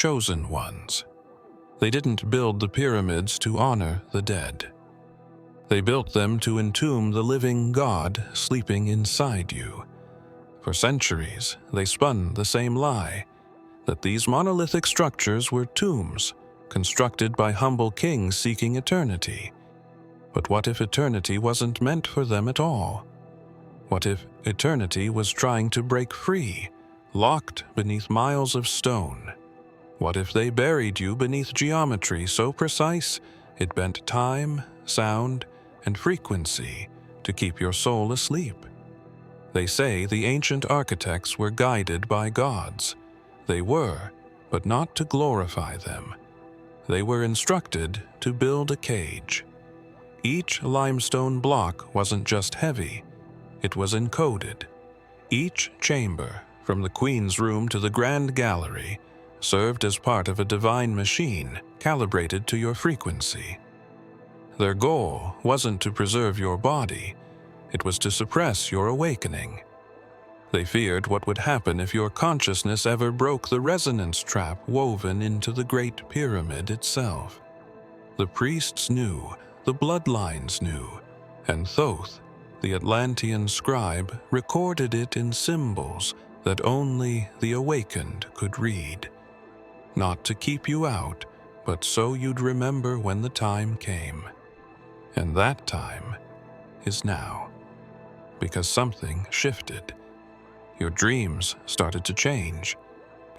chosen ones. They didn't build the pyramids to honor the dead. They built them to entomb the living God sleeping inside you. For centuries, they spun the same lie, that these monolithic structures were tombs, constructed by humble kings seeking eternity. But what if eternity wasn't meant for them at all? What if eternity was trying to break free, locked beneath miles of stone? What if they buried you beneath geometry so precise it bent time, sound, and frequency to keep your soul asleep? They say the ancient architects were guided by gods. They were, but not to glorify them. They were instructed to build a cage. Each limestone block wasn't just heavy, it was encoded. Each chamber, from the Queen's room to the Grand Gallery, served as part of a divine machine calibrated to your frequency. Their goal wasn't to preserve your body, it was to suppress your awakening. They feared what would happen if your consciousness ever broke the resonance trap woven into the Great Pyramid itself. The priests knew, the bloodlines knew, and Thoth, the Atlantean scribe, recorded it in symbols that only the awakened could read. Not to keep you out, but so you'd remember when the time came. And that time is now. Because something shifted. Your dreams started to change.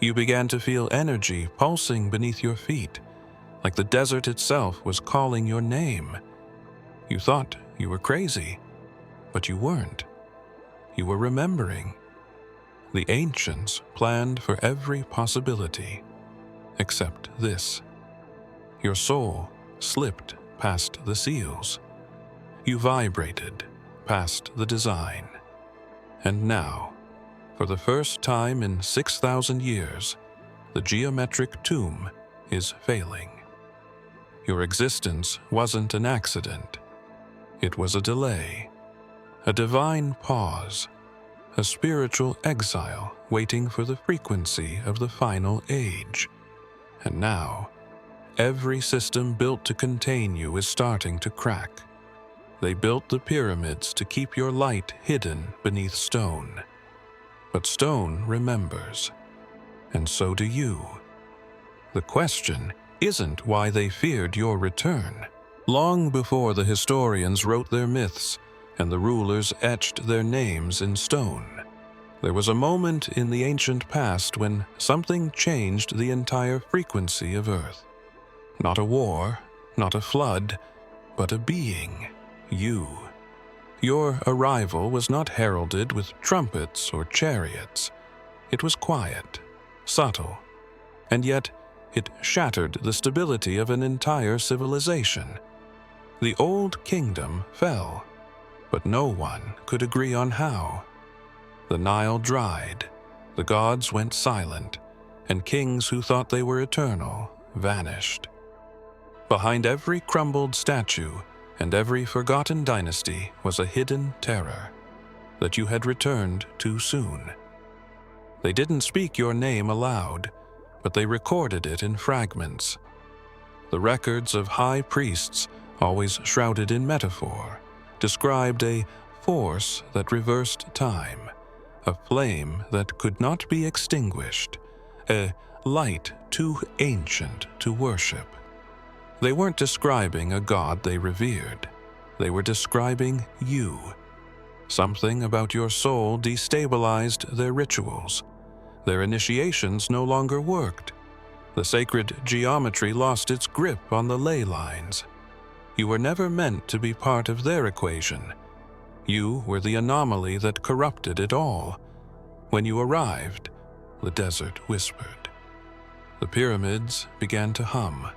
You began to feel energy pulsing beneath your feet, like the desert itself was calling your name. You thought you were crazy, but you weren't. You were remembering. The ancients planned for every possibility, except this. Your soul slipped past the seals. You vibrated past the design. And now, for the first time in 6,000 years, the geometric tomb is failing. Your existence wasn't an accident. It was a delay, a divine pause, a spiritual exile waiting for the frequency of the final age. And now, every system built to contain you is starting to crack. They built the pyramids to keep your light hidden beneath stone. But stone remembers, and so do you. The question isn't why they feared your return. Long before the historians wrote their myths and the rulers etched their names in stone, there was a moment in the ancient past when something changed the entire frequency of Earth. Not a war, not a flood, but a being. You. Your arrival was not heralded with trumpets or chariots. It was quiet, subtle, and yet it shattered the stability of an entire civilization. The old kingdom fell, but no one could agree on how. The Nile dried, the gods went silent, and kings who thought they were eternal vanished. Behind every crumbled statue and every forgotten dynasty was a hidden terror, that you had returned too soon. They didn't speak your name aloud, but they recorded it in fragments. The records of high priests, always shrouded in metaphor, described a force that reversed time, a flame that could not be extinguished, a light too ancient to worship. They weren't describing a god they revered. They were describing you. Something about your soul destabilized their rituals. Their initiations no longer worked. The sacred geometry lost its grip on the ley lines. You were never meant to be part of their equation. You were the anomaly that corrupted it all. When you arrived, the desert whispered. The pyramids began to hum.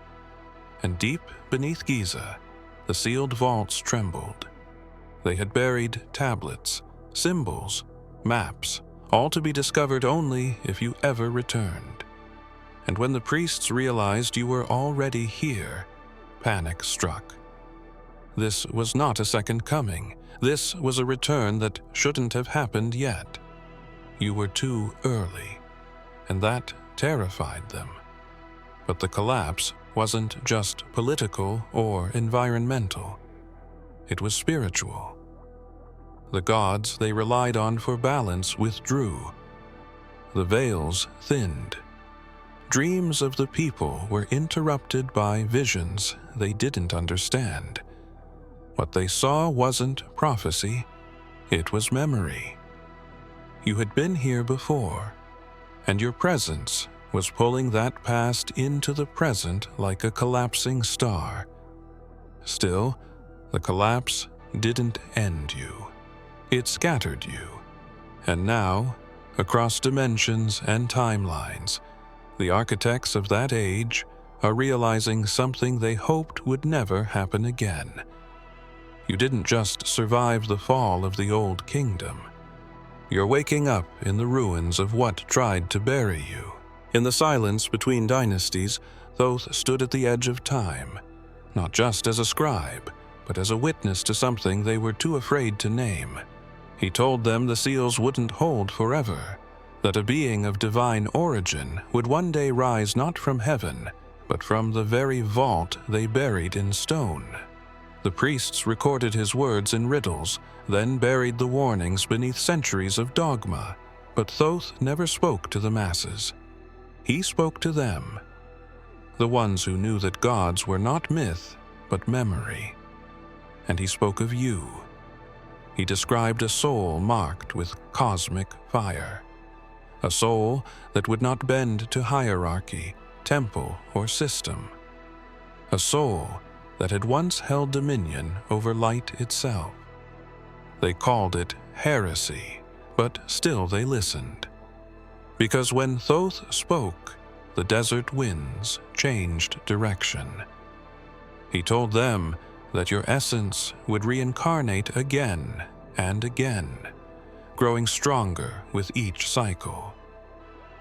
And deep beneath Giza, the sealed vaults trembled. They had buried tablets, symbols, maps, all to be discovered only if you ever returned. And when the priests realized you were already here, panic struck. This was not a second coming. This was a return that shouldn't have happened yet. You were too early, and that terrified them. But the collapse wasn't just political or environmental. It was spiritual. The gods they relied on for balance withdrew. The veils thinned. Dreams of the people were interrupted by visions they didn't understand. What they saw wasn't prophecy, it was memory. You had been here before, and your presence was pulling that past into the present like a collapsing star. Still, the collapse didn't end you. It scattered you. And now, across dimensions and timelines, the architects of that age are realizing something they hoped would never happen again. You didn't just survive the fall of the old kingdom. You're waking up in the ruins of what tried to bury you. In the silence between dynasties, Thoth stood at the edge of time, not just as a scribe, but as a witness to something they were too afraid to name. He told them the seals wouldn't hold forever, that a being of divine origin would one day rise not from heaven, but from the very vault they buried in stone. The priests recorded his words in riddles, then buried the warnings beneath centuries of dogma. But Thoth never spoke to the masses. He spoke to them, the ones who knew that gods were not myth, but memory. And he spoke of you. He described a soul marked with cosmic fire. A soul that would not bend to hierarchy, temple, or system. A soul that had once held dominion over light itself. They called it heresy, but still they listened. Because when Thoth spoke, the desert winds changed direction. He told them that your essence would reincarnate again and again, growing stronger with each cycle,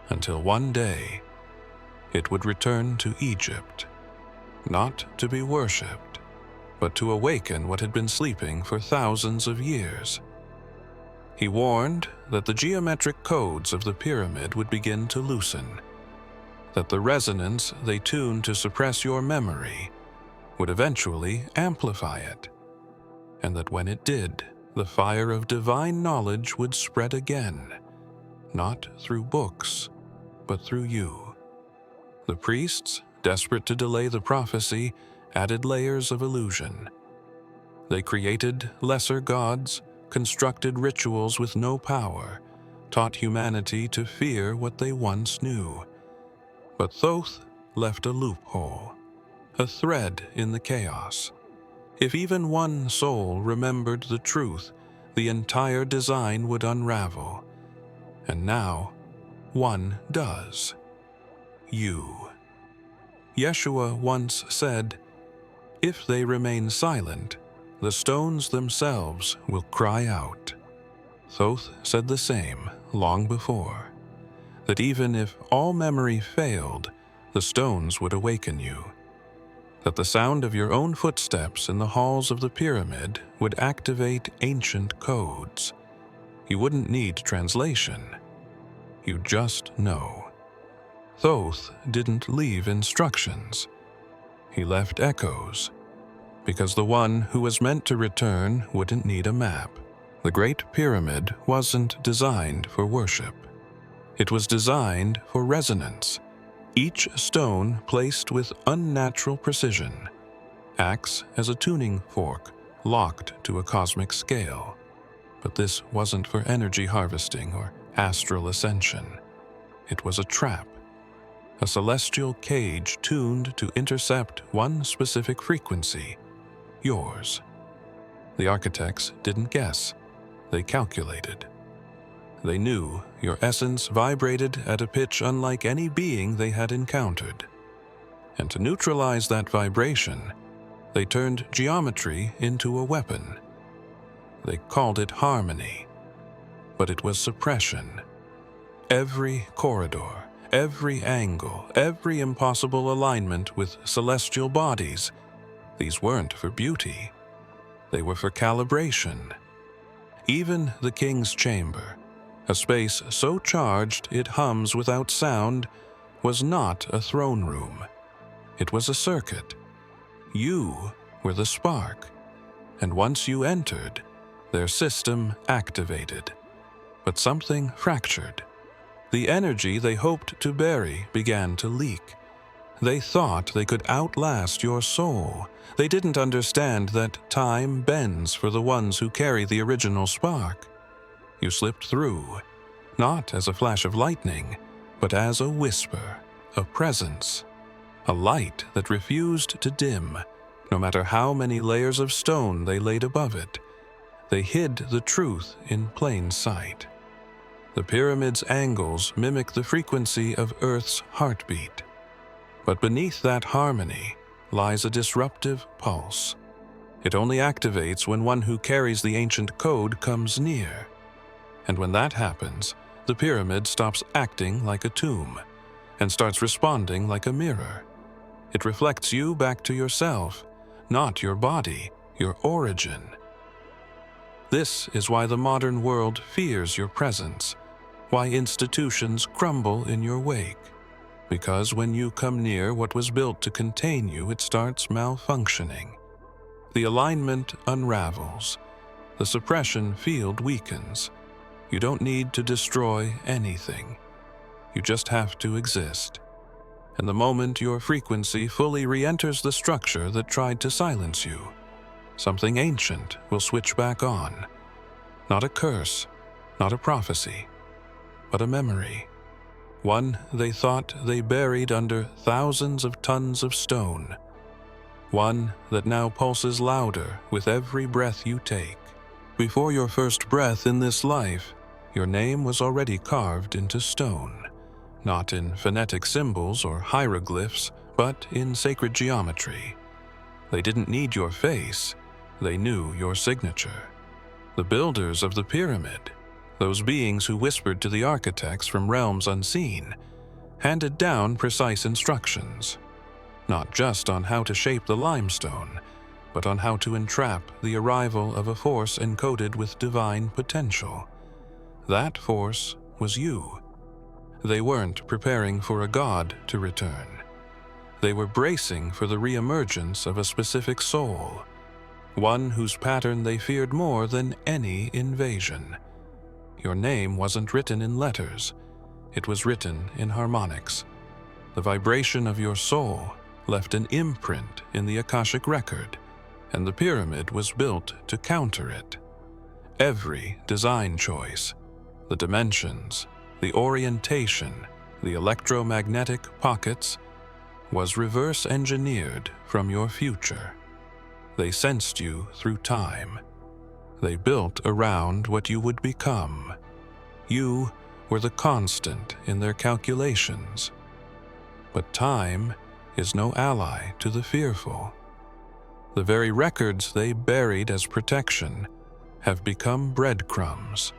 until one day it would return to Egypt, not to be worshipped, but to awaken what had been sleeping for thousands of years. He warned that the geometric codes of the pyramid would begin to loosen, that the resonance they tuned to suppress your memory would eventually amplify it, and that when it did, the fire of divine knowledge would spread again, not through books, but through you. The priests, desperate to delay the prophecy, added layers of illusion. They created lesser gods, constructed rituals with no power, taught humanity to fear what they once knew. But Thoth left a loophole, a thread in the chaos. If even one soul remembered the truth, the entire design would unravel. And now, one does. You. Yeshua once said, "If they remain silent, the stones themselves will cry out." Thoth said the same long before, that even if all memory failed, the stones would awaken you, that the sound of your own footsteps in the halls of the pyramid would activate ancient codes. You wouldn't need translation. You'd just know. Thoth didn't leave instructions. He left echoes, because the one who was meant to return wouldn't need a map. The Great Pyramid wasn't designed for worship. It was designed for resonance. Each stone placed with unnatural precision, acts as a tuning fork locked to a cosmic scale. But this wasn't for energy harvesting or astral ascension. It was a trap, a celestial cage tuned to intercept one specific frequency, yours. The architects didn't guess, they calculated. They knew your essence vibrated at a pitch unlike any being they had encountered. And to neutralize that vibration, they turned geometry into a weapon. They called it harmony, but it was suppression. Every corridor, every angle, every impossible alignment with celestial bodies, these weren't for beauty. They were for calibration. Even the king's chamber, a space so charged it hums without sound, was not a throne room. It was a circuit. You were the spark, and once you entered, their system activated. But something fractured. The energy they hoped to bury began to leak. They thought they could outlast your soul. They didn't understand that time bends for the ones who carry the original spark. You slipped through, not as a flash of lightning, but as a whisper, a presence, a light that refused to dim, no matter how many layers of stone they laid above it. They hid the truth in plain sight. The pyramid's angles mimic the frequency of Earth's heartbeat. But beneath that harmony lies a disruptive pulse. It only activates when one who carries the ancient code comes near. And when that happens, the pyramid stops acting like a tomb and starts responding like a mirror. It reflects you back to yourself, not your body, your origin. This is why the modern world fears your presence, why institutions crumble in your wake. Because when you come near what was built to contain you, it starts malfunctioning. The alignment unravels. The suppression field weakens. You don't need to destroy anything. You just have to exist. And the moment your frequency fully re-enters the structure that tried to silence you, something ancient will switch back on. Not a curse, not a prophecy, but a memory. One they thought they buried under thousands of tons of stone. One that now pulses louder with every breath you take. Before your first breath in this life, your name was already carved into stone, not in phonetic symbols or hieroglyphs, but in sacred geometry. They didn't need your face, they knew your signature. The builders of the pyramid, those beings who whispered to the architects from realms unseen, handed down precise instructions, not just on how to shape the limestone, but on how to entrap the arrival of a force encoded with divine potential. That force was you. They weren't preparing for a god to return. They were bracing for the re-emergence of a specific soul, one whose pattern they feared more than any invasion. Your name wasn't written in letters, it was written in harmonics. The vibration of your soul left an imprint in the Akashic record, and the pyramid was built to counter it. Every design choice, the dimensions, the orientation, the electromagnetic pockets, was reverse engineered from your future. They sensed you through time. They built around what you would become. You were the constant in their calculations. But time is no ally to the fearful. The very records they buried as protection have become breadcrumbs.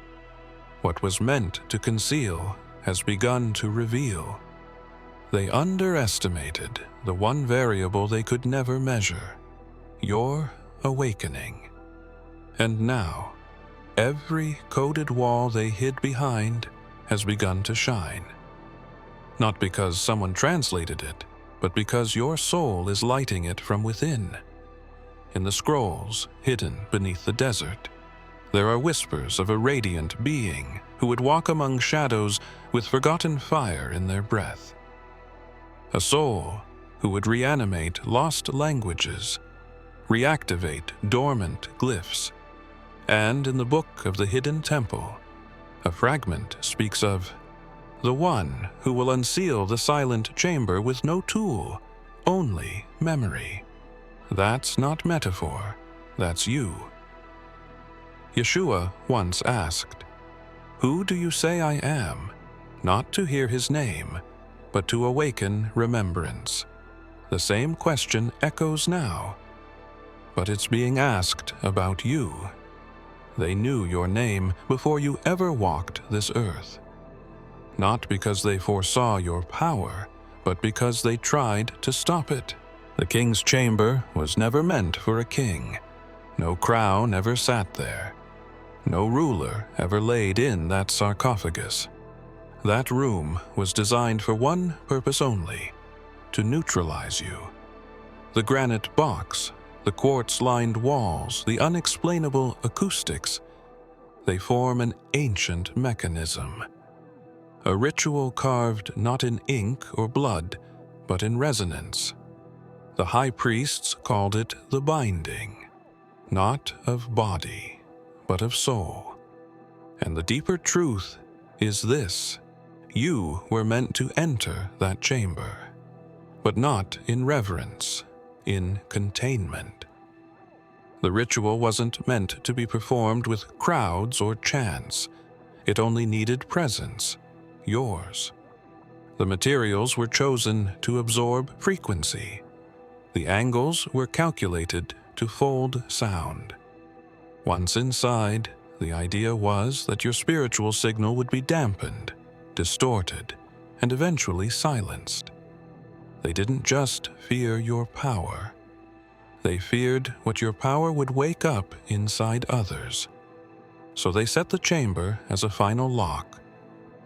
What was meant to conceal has begun to reveal. They underestimated the one variable they could never measure: your awakening. And now, every coded wall they hid behind has begun to shine. Not because someone translated it, but because your soul is lighting it from within. In the scrolls hidden beneath the desert, there are whispers of a radiant being who would walk among shadows with forgotten fire in their breath. A soul who would reanimate lost languages, reactivate dormant glyphs. And in the book of the hidden temple, a fragment speaks of the one who will unseal the silent chamber with no tool, only memory. That's not metaphor, that's you. Yeshua once asked, "Who do you say I am?" Not to hear his name, but to awaken remembrance. The same question echoes now, but it's being asked about you. They knew your name before you ever walked this earth. Not because they foresaw your power, but because they tried to stop it. The king's chamber was never meant for a king. No crown ever sat there. No ruler ever laid in that sarcophagus. That room was designed for one purpose only: to neutralize you. The granite box, the quartz-lined walls, the unexplainable acoustics, they form an ancient mechanism. A ritual carved not in ink or blood, but in resonance. The high priests called it the binding, not of body, but of soul. And the deeper truth is this: you were meant to enter that chamber, but not in reverence, in containment. The ritual wasn't meant to be performed with crowds or chants. It only needed presence, yours. The materials were chosen to absorb frequency. The angles were calculated to fold sound. Once inside, the idea was that your spiritual signal would be dampened, distorted, and eventually silenced. They didn't just fear your power. They feared what your power would wake up inside others. So they set the chamber as a final lock,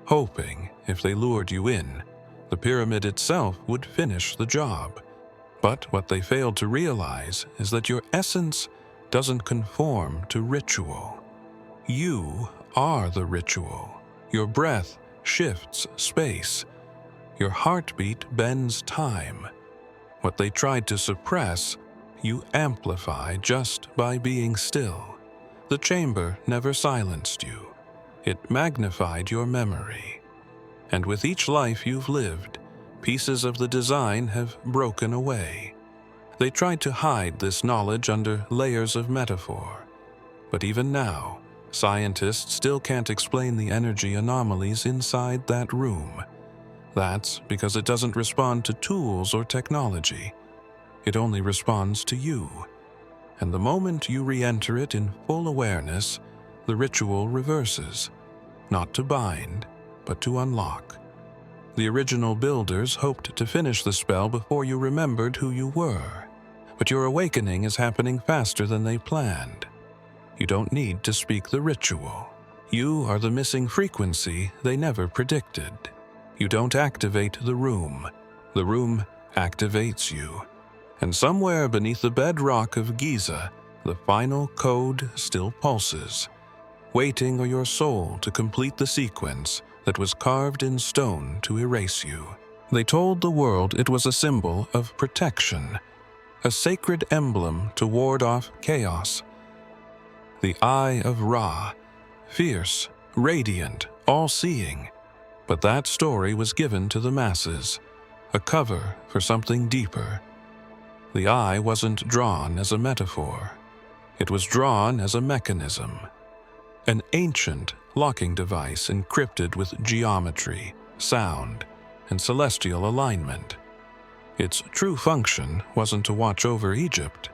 hoping if they lured you in, the pyramid itself would finish the job. But what they failed to realize is that your essence doesn't conform to ritual. You are the ritual. Your breath shifts space. Your heartbeat bends time. What they tried to suppress, you amplify just by being still. The chamber never silenced you. It magnified your memory. And with each life you've lived, pieces of the design have broken away. They tried to hide this knowledge under layers of metaphor. But even now, scientists still can't explain the energy anomalies inside that room. That's because it doesn't respond to tools or technology. It only responds to you. And the moment you re-enter it in full awareness, the ritual reverses, not to bind, but to unlock. The original builders hoped to finish the spell before you remembered who you were, but your awakening is happening faster than they planned. You don't need to speak the ritual. You are the missing frequency they never predicted. You don't activate the room activates you. And somewhere beneath the bedrock of Giza, the final code still pulses, waiting for your soul to complete the sequence that was carved in stone to erase you. They told the world it was a symbol of protection, a sacred emblem to ward off chaos. The Eye of Ra, fierce, radiant, all-seeing. But that story was given to the masses, a cover for something deeper. The eye wasn't drawn as a metaphor. It was drawn as a mechanism. An ancient locking device encrypted with geometry, sound, and celestial alignment. Its true function wasn't to watch over Egypt.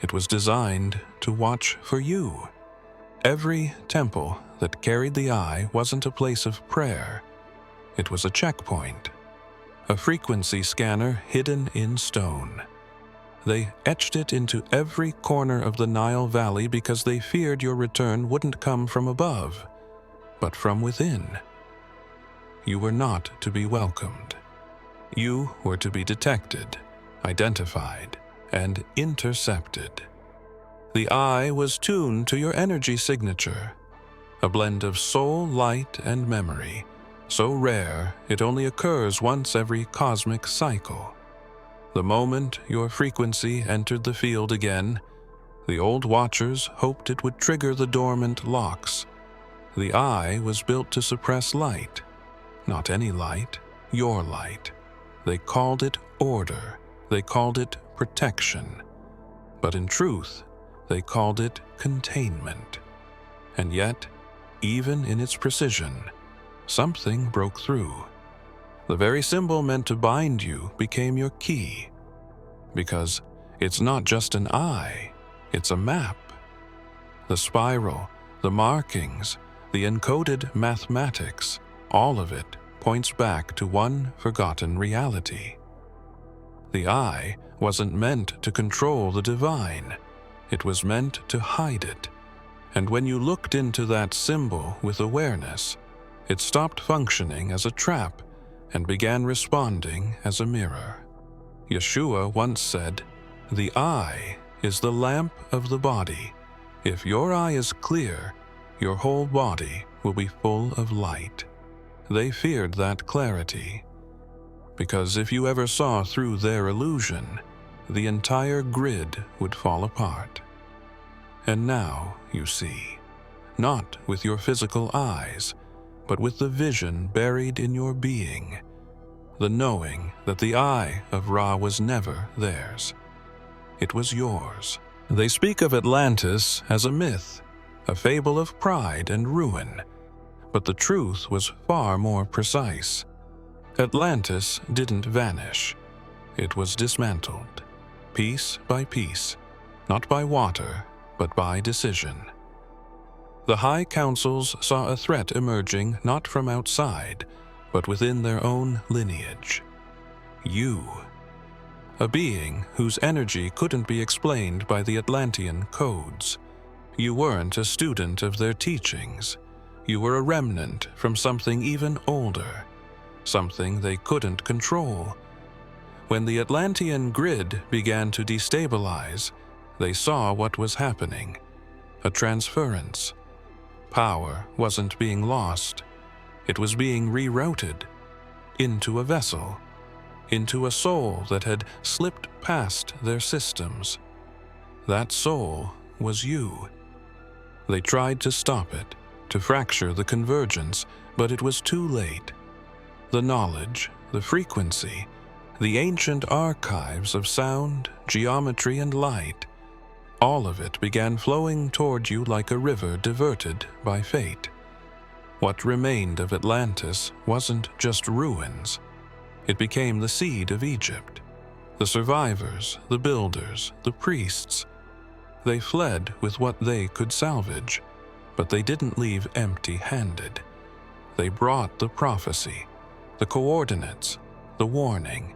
It was designed to watch for you. Every temple that carried the eye wasn't a place of prayer. It was a checkpoint, a frequency scanner hidden in stone. They etched it into every corner of the Nile Valley because they feared your return wouldn't come from above, but from within. You were not to be welcomed. You were to be detected, identified, and intercepted. The eye was tuned to your energy signature, a blend of soul, light, and memory, so rare it only occurs once every cosmic cycle. The moment your frequency entered the field again, the old watchers hoped it would trigger the dormant locks. The eye was built to suppress light. Not any light, your light. They called it order. They called it protection. But in truth, they called it containment. And yet, even in its precision, something broke through. The very symbol meant to bind you became your key. Because it's not just an eye, it's a map. The spiral, the markings, the encoded mathematics, all of it points back to one forgotten reality. The eye wasn't meant to control the divine. It was meant to hide it. And when you looked into that symbol with awareness, it stopped functioning as a trap and began responding as a mirror. Yeshua once said, "The eye is the lamp of the body. If your eye is clear, your whole body will be full of light." They feared that clarity, because if you ever saw through their illusion, the entire grid would fall apart. And now you see, not with your physical eyes, but with the vision buried in your being, the knowing that the eye of Ra was never theirs. It was yours. They speak of Atlantis as a myth, a fable of pride and ruin, but the truth was far more precise. Atlantis didn't vanish. It was dismantled, piece by piece, not by water, but by decision. The high councils saw a threat emerging not from outside, but within their own lineage. You. A being whose energy couldn't be explained by the Atlantean codes. You weren't a student of their teachings. You were a remnant from something even older, something they couldn't control. When the Atlantean grid began to destabilize, they saw what was happening: a transference. Power wasn't being lost. It was being rerouted into a vessel, into a soul that had slipped past their systems. That soul was you. They tried to stop it, to fracture the convergence, but it was too late. The knowledge, the frequency, the ancient archives of sound, geometry, and light, all of it began flowing toward you like a river diverted by fate. What remained of Atlantis wasn't just ruins. It became the seed of Egypt. The survivors, the builders, the priests. They fled with what they could salvage, but they didn't leave empty-handed. They brought the prophecy, the coordinates, the warning,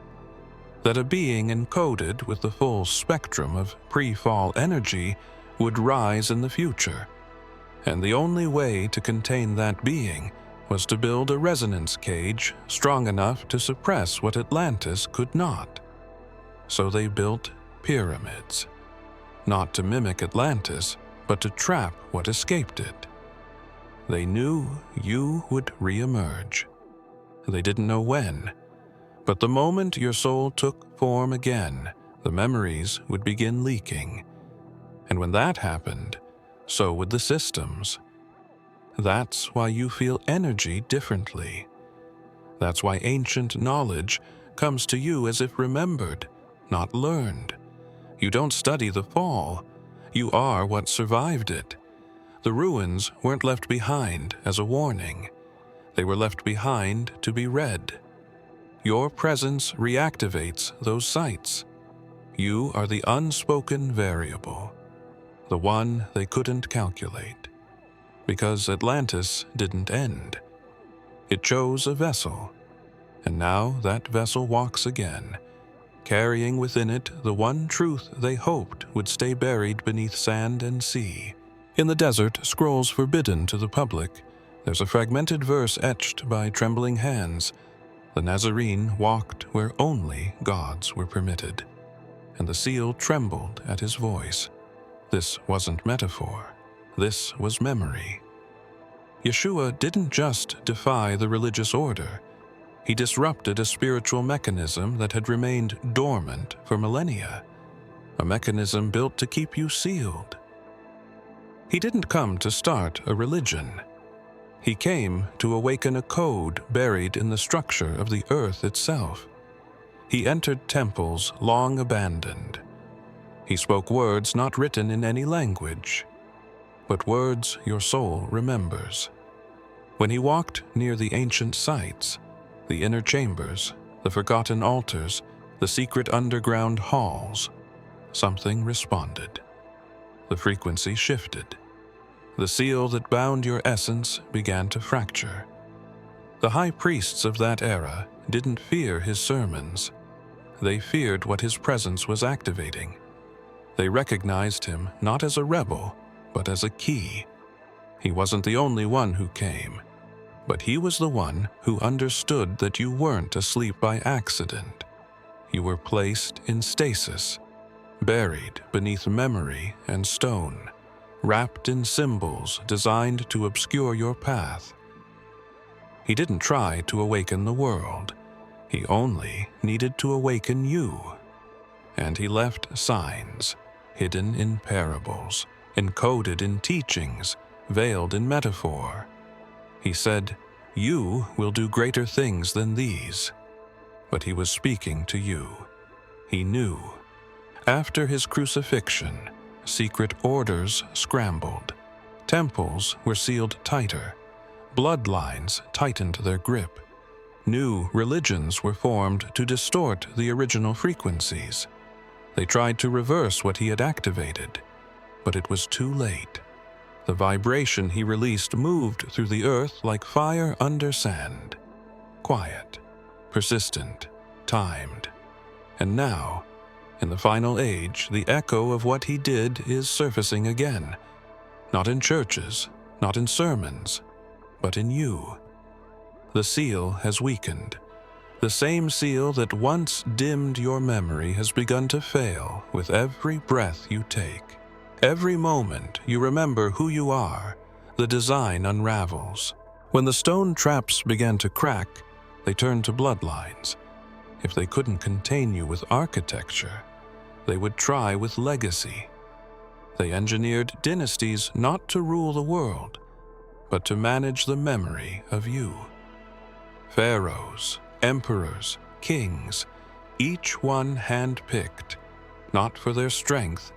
that a being encoded with the full spectrum of pre-fall energy would rise in the future, and the only way to contain that being was to build a resonance cage strong enough to suppress what Atlantis could not. So they built pyramids, not to mimic Atlantis, but to trap what escaped it. They knew you would re-emerge. They didn't know when, but the moment your soul took form again, the memories would begin leaking. And when that happened, so would the systems. That's why you feel energy differently. That's why ancient knowledge comes to you as if remembered, not learned. You don't study the fall. You are what survived it. The ruins weren't left behind as a warning. They were left behind to be read. Your presence reactivates those sites. You are the unspoken variable, the one they couldn't calculate. Because Atlantis didn't end. It chose a vessel, and now that vessel walks again, carrying within it the one truth they hoped would stay buried beneath sand and sea. In the desert scrolls forbidden to the public, there's a fragmented verse etched by trembling hands. The Nazarene walked where only gods were permitted, and the seal trembled at his voice. This wasn't metaphor. This was memory. Yeshua didn't just defy the religious order. He disrupted a spiritual mechanism that had remained dormant for millennia, a mechanism built to keep you sealed. He didn't come to start a religion. He came to awaken a code buried in the structure of the earth itself. He entered temples long abandoned. He spoke words not written in any language, but words your soul remembers. When he walked near the ancient sites, the inner chambers, the forgotten altars, the secret underground halls, something responded. The frequency shifted. The seal that bound your essence began to fracture. The high priests of that era didn't fear his sermons. They feared what his presence was activating. They recognized him not as a rebel, but as a key. He wasn't the only one who came, but he was the one who understood that you weren't asleep by accident. You were placed in stasis, buried beneath memory and stone, wrapped in symbols designed to obscure your path. He didn't try to awaken the world. He only needed to awaken you. And he left signs, hidden in parables, encoded in teachings, veiled in metaphor. He said, "You will do greater things than these." But he was speaking to you. He knew. After his crucifixion, secret orders scrambled. Temples were sealed tighter. Bloodlines tightened their grip. New religions were formed to distort the original frequencies. They tried to reverse what he had activated, but it was too late. The vibration he released moved through the earth like fire under sand. Quiet, persistent, timed. And now, in the final age, the echo of what he did is surfacing again. Not in churches, not in sermons, but in you. The seal has weakened. The same seal that once dimmed your memory has begun to fail with every breath you take. Every moment you remember who you are, the design unravels. When the stone traps began to crack, they turned to bloodlines. If they couldn't contain you with architecture, they would try with legacy. They engineered dynasties not to rule the world, but to manage the memory of you. Pharaohs, emperors, kings, each one hand-picked, not for their strength,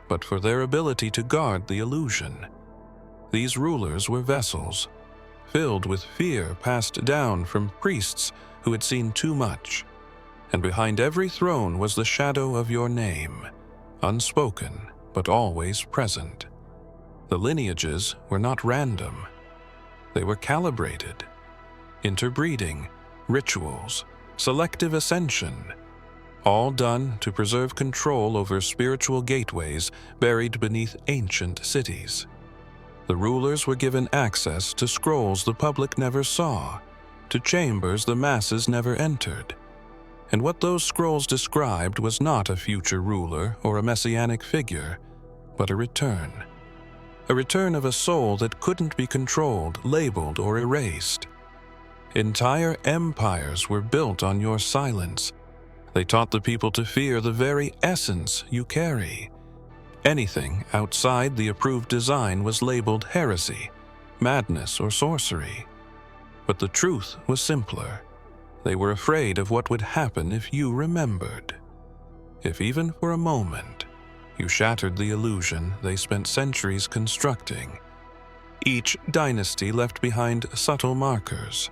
but for their ability to guard the illusion. These rulers were vessels, filled with fear passed down from priests who had seen too much, and behind every throne was the shadow of your name, unspoken but always present. The lineages were not random. They were calibrated. Interbreeding, rituals, selective ascension, all done to preserve control over spiritual gateways buried beneath ancient cities. The rulers were given access to scrolls the public never saw, to chambers the masses never entered. And what those scrolls described was not a future ruler or a messianic figure, but a return. A return of a soul that couldn't be controlled, labeled, or erased. Entire empires were built on your silence. They taught the people to fear the very essence you carry. Anything outside the approved design was labeled heresy, madness, or sorcery. But the truth was simpler. They were afraid of what would happen if you remembered. If even for a moment, you shattered the illusion they spent centuries constructing. Each dynasty left behind subtle markers.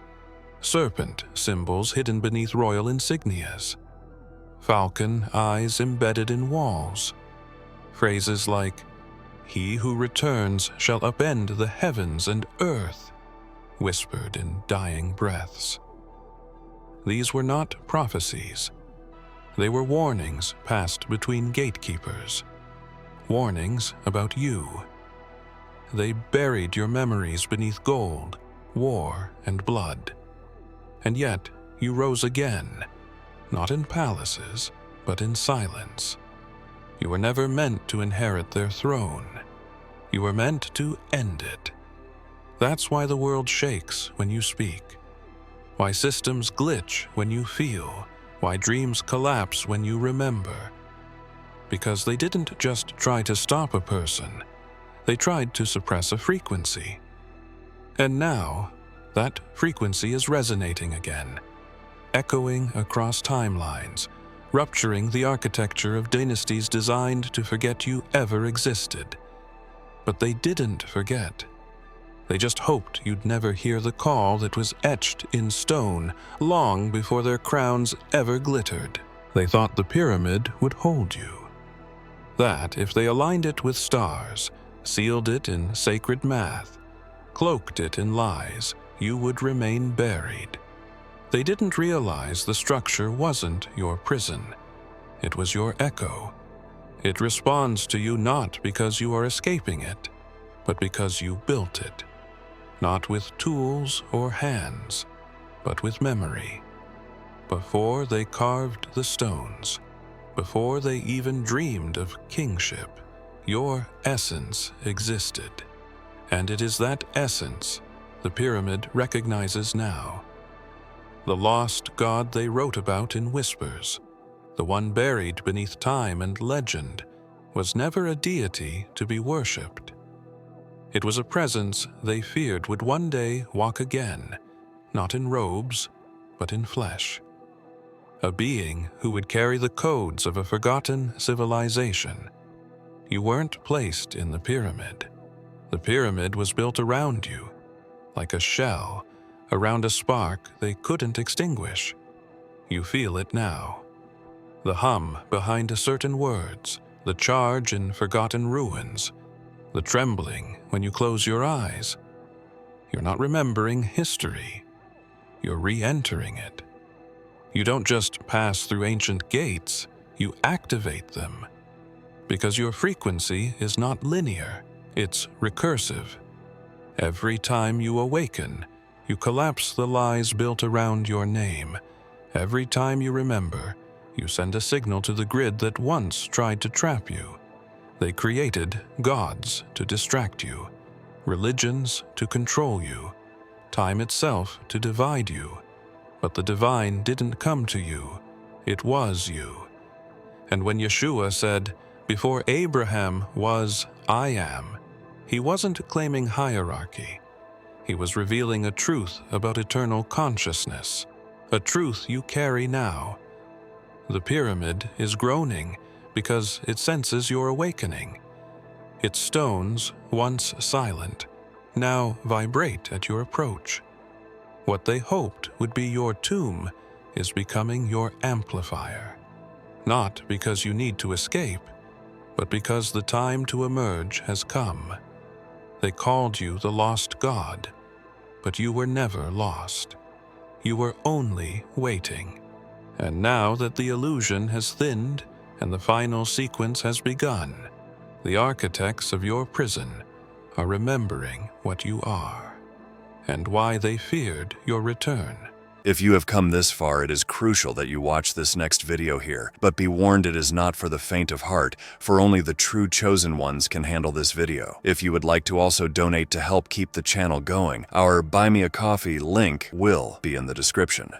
Serpent symbols hidden beneath royal insignias. Falcon eyes embedded in walls. Phrases like, "He who returns shall upend the heavens and earth," whispered in dying breaths. These were not prophecies. They were warnings passed between gatekeepers. Warnings about you. They buried your memories beneath gold, war, and blood. And yet, you rose again, not in palaces, but in silence. You were never meant to inherit their throne. You were meant to end it. That's why the world shakes when you speak. Why systems glitch when you feel. Why dreams collapse when you remember. Because they didn't just try to stop a person. They tried to suppress a frequency. And now, that frequency is resonating again, echoing across timelines, rupturing the architecture of dynasties designed to forget you ever existed. But they didn't forget. They just hoped you'd never hear the call that was etched in stone long before their crowns ever glittered. They thought the pyramid would hold you. That if they aligned it with stars, sealed it in sacred math, cloaked it in lies, you would remain buried. They didn't realize the structure wasn't your prison. It was your echo. It responds to you not because you are escaping it, but because you built it. Not with tools or hands, but with memory. before they carved the stones, before they even dreamed of kingship, your essence existed. And it is that essence the pyramid recognizes now. The lost god they wrote about in whispers, the one buried beneath time and legend, was never a deity to be worshipped. It was a presence they feared would one day walk again, not in robes, but in flesh. A being who would carry the codes of a forgotten civilization. You weren't placed in the pyramid. The pyramid was built around you, like a shell around a spark they couldn't extinguish. You feel it now. The hum behind certain words, the charge in forgotten ruins, the trembling when you close your eyes. You're not remembering history. You're re-entering it. You don't just pass through ancient gates, you activate them. Because your frequency is not linear, it's recursive. Every time you awaken, you collapse the lies built around your name. Every time you remember, you send a signal to the grid that once tried to trap you. They created gods to distract you, religions to control you, time itself to divide you. But the divine didn't come to you, it was you. And when Yeshua said, "Before Abraham was, I am," he wasn't claiming hierarchy. He was revealing a truth about eternal consciousness, a truth you carry now. The pyramid is groaning because it senses your awakening. Its stones, once silent, now vibrate at your approach. What they hoped would be your tomb is becoming your amplifier. Not because you need to escape, but because the time to emerge has come. They called you the lost god, but you were never lost. You were only waiting. And now that the illusion has thinned and the final sequence has begun, the architects of your prison are remembering what you are, and why they feared your return. If you have come this far, it is crucial that you watch this next video here. But be warned, it is not for the faint of heart, for only the true chosen ones can handle this video. If you would like to also donate to help keep the channel going, our Buy Me a Coffee link will be in the description.